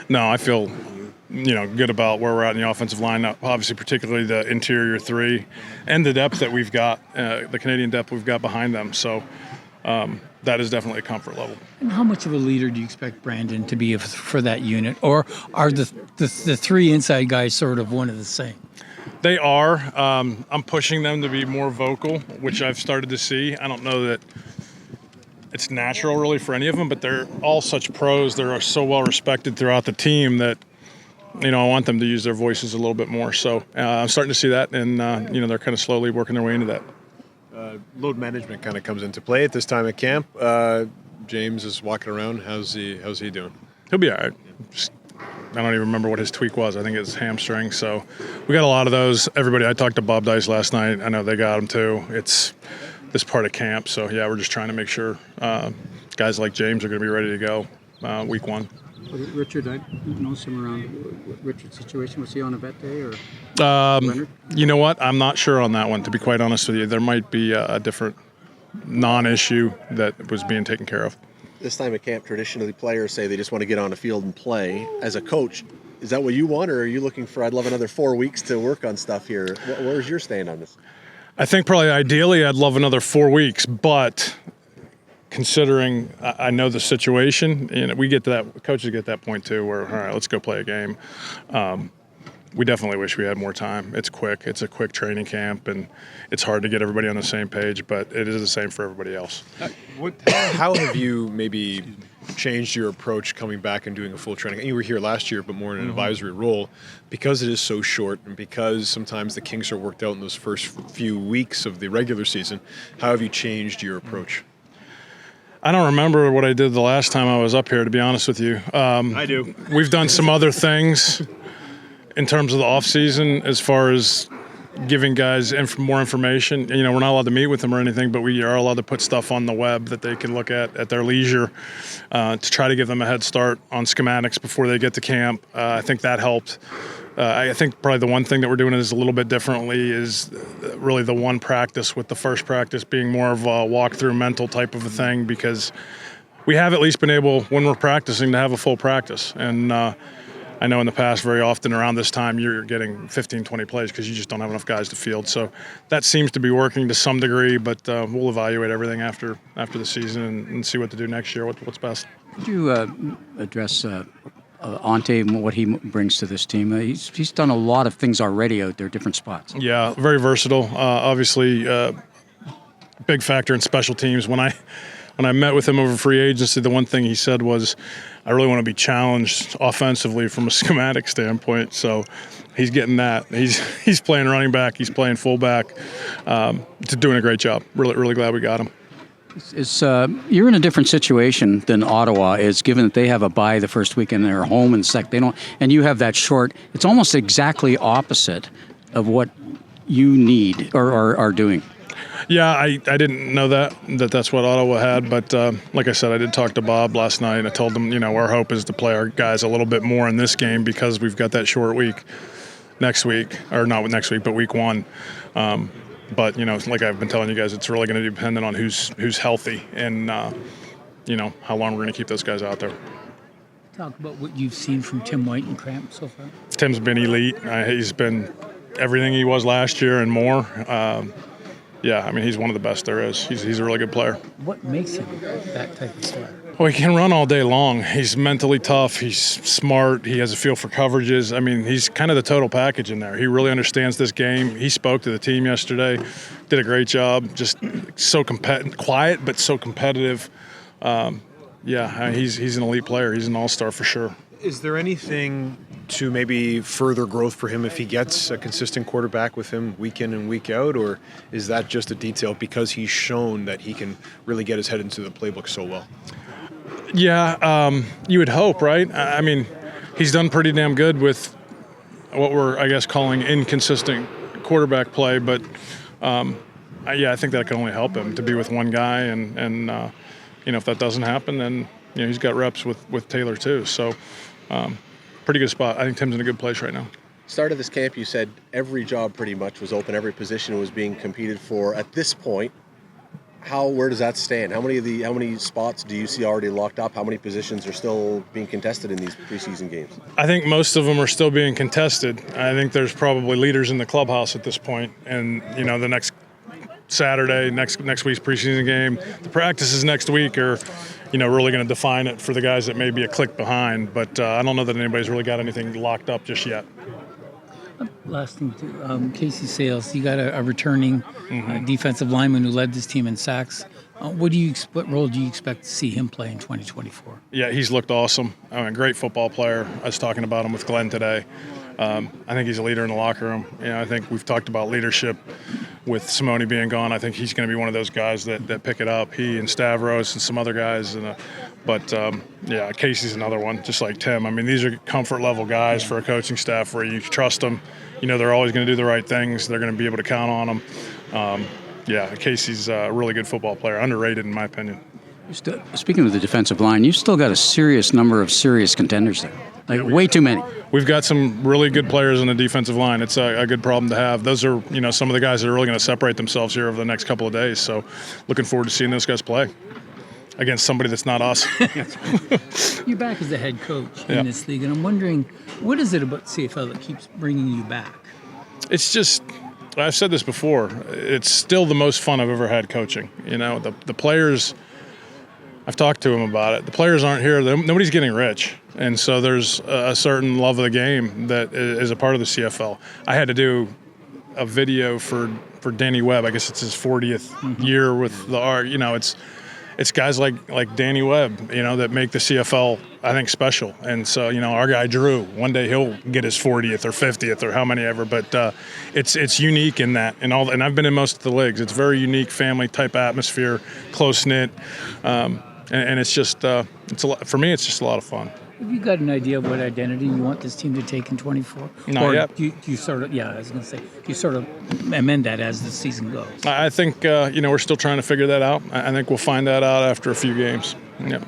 No, I feel, good about where we're at in the offensive line. Obviously, particularly the interior three and the depth that we've got, the Canadian depth we've got behind them. So that is definitely a comfort level. And how much of a leader do you expect Brandon to be for that unit? Or are the three inside guys sort of one of the same? They are. I'm pushing them to be more vocal, which I've started to see. I don't know that it's natural really for any of them, but they're all such pros. They're so well respected throughout the team that, I want them to use their voices a little bit more. So I'm starting to see that, and, they're kind of slowly working their way into that. Load management kind of comes into play at this time at camp. James is walking around. How's he doing? He'll be all right. I don't even remember what his tweak was. I think it's hamstring. So we got a lot of those. I talked to Bob Dice last night. I know they got him too. It's this part of camp. So, yeah, we're just trying to make sure guys like James are going to be ready to go week one. Richard, I know him around Richard's situation. Was he on a vet day or Leonard? You know what? I'm not sure on that one, to be quite honest with you. There might be a different non-issue that was being taken care of. This time at camp, traditionally players say they just want to get on the field and play. As a coach, is that what you want, or are you looking for, I'd love another 4 weeks to work on stuff here? Where's your stand on this? I think probably ideally I'd love another 4 weeks, but considering I know the situation, we get to that, coaches get to that point too where, all right, let's go play a game. We definitely wish we had more time. It's quick. It's a quick training camp, and it's hard to get everybody on the same page, but it is the same for everybody else. How have you maybe changed your approach coming back and doing a full training? You were here last year, but more in an advisory role. Because it is so short and because sometimes the kinks are worked out in those first few weeks of the regular season, how have you changed your approach? I don't remember what I did the last time I was up here, to be honest with you. I do. We've done some other things in terms of the off season, as far as giving guys more information. We're not allowed to meet with them or anything, but we are allowed to put stuff on the web that they can look at their leisure to try to give them a head start on schematics before they get to camp. I think that helped. I think probably the one thing that we're doing is a little bit differently is really the one practice, with the first practice being more of a walkthrough mental type of a thing, because we have at least been able, when we're practicing, to have a full practice. And I know in the past, very often around this time, you're getting 15, 20 plays because you just don't have enough guys to field. So that seems to be working to some degree, but we'll evaluate everything after the season and see what to do next year, what's best. Could you address Ante and what he brings to this team? He's done a lot of things already out there, different spots. Yeah, very versatile. Obviously, big factor in special teams. When I met with him over free agency, the one thing he said was, I really want to be challenged offensively from a schematic standpoint. So he's getting that. He's playing running back. He's playing fullback. Doing a great job. Really, really glad we got him. You're in a different situation than Ottawa is, given that they have a bye the first week and they're home and they don't, and you have that short. It's almost exactly opposite of what you need or are doing. Yeah, I didn't know that's what Ottawa had, but like I said, I did talk to Bob last night, and I told him, our hope is to play our guys a little bit more in this game because we've got that short week next week, or not next week, but week one. But like I've been telling you guys, it's really going to depend on who's healthy and how long we're going to keep those guys out there. Talk about what you've seen from Tim White and Cramp so far. Tim's been elite. He's been everything he was last year and more. Yeah, he's one of the best there is. He's a really good player. What makes him that type of player? Well, he can run all day long. He's mentally tough. He's smart. He has a feel for coverages. He's kind of the total package in there. He really understands this game. He spoke to the team yesterday, did a great job. Just so quiet, but so competitive. He's an elite player. He's an all-star for sure. Is there anything to maybe further growth for him if he gets a consistent quarterback with him week in and week out, or is that just a detail because he's shown that he can really get his head into the playbook so well? Yeah, you would hope, right? He's done pretty damn good with what we're, I guess, calling inconsistent quarterback play, but I think that can only help him to be with one guy, and if that doesn't happen, then he's got reps with Taylor too. So pretty good spot. I think Tim's in a good place right now. Start of this camp, you said every job pretty much was open, every position was being competed for. At this point, where does that stand? How many spots do you see already locked up? How many positions are still being contested in these preseason games? I think most of them are still being contested. I think there's probably leaders in the clubhouse at this point, and the next Saturday, next week's preseason game, the practices next week are, really going to define it for the guys that may be a click behind. But I don't know that anybody's really got anything locked up just yet. Last thing, too. Casey Sales, you got a returning defensive lineman who led this team in sacks. What role do you expect to see him play in 2024? Yeah, he's looked awesome. Great football player. I was talking about him with Glenn today. I think he's a leader in the locker room. I think we've talked about leadership with Simone being gone. I think he's going to be one of those guys that pick it up. He and Stavros and some other guys. But Casey's another one, just like Tim. These are comfort level guys for a coaching staff where you trust them. They're always going to do the right things. They're going to be able to count on them. Casey's a really good football player, underrated in my opinion. Speaking of the defensive line, you've still got a serious number of serious contenders there. Way too many. We've got some really good players on the defensive line. It's a good problem to have. Those are, some of the guys that are really going to separate themselves here over the next couple of days. So looking forward to seeing those guys play against somebody that's not us. You're back as the head coach in this league, and I'm wondering, what is it about CFL that keeps bringing you back? It's just, I've said this before, it's still the most fun I've ever had coaching. The players, I've talked to them about it. The players aren't here. Nobody's getting rich. And so there's a certain love of the game that is a part of the CFL. I had to do a video for Danny Webb. I guess it's his 40th year with the art. It's guys like Danny Webb, that make the CFL, I think, special. And so, our guy Drew, one day he'll get his 40th or 50th or how many ever. But it's unique in that. And I've been in most of the leagues. It's very unique, family-type atmosphere, close-knit. And it's just, it's a lot, for me, it's just a lot of fun. Have you got an idea of what identity you want this team to take in 24? Not yet. Do you sort of, I was going to say, do you sort of amend that as the season goes? I think, we're still trying to figure that out. I think we'll find that out after a few games. Yep.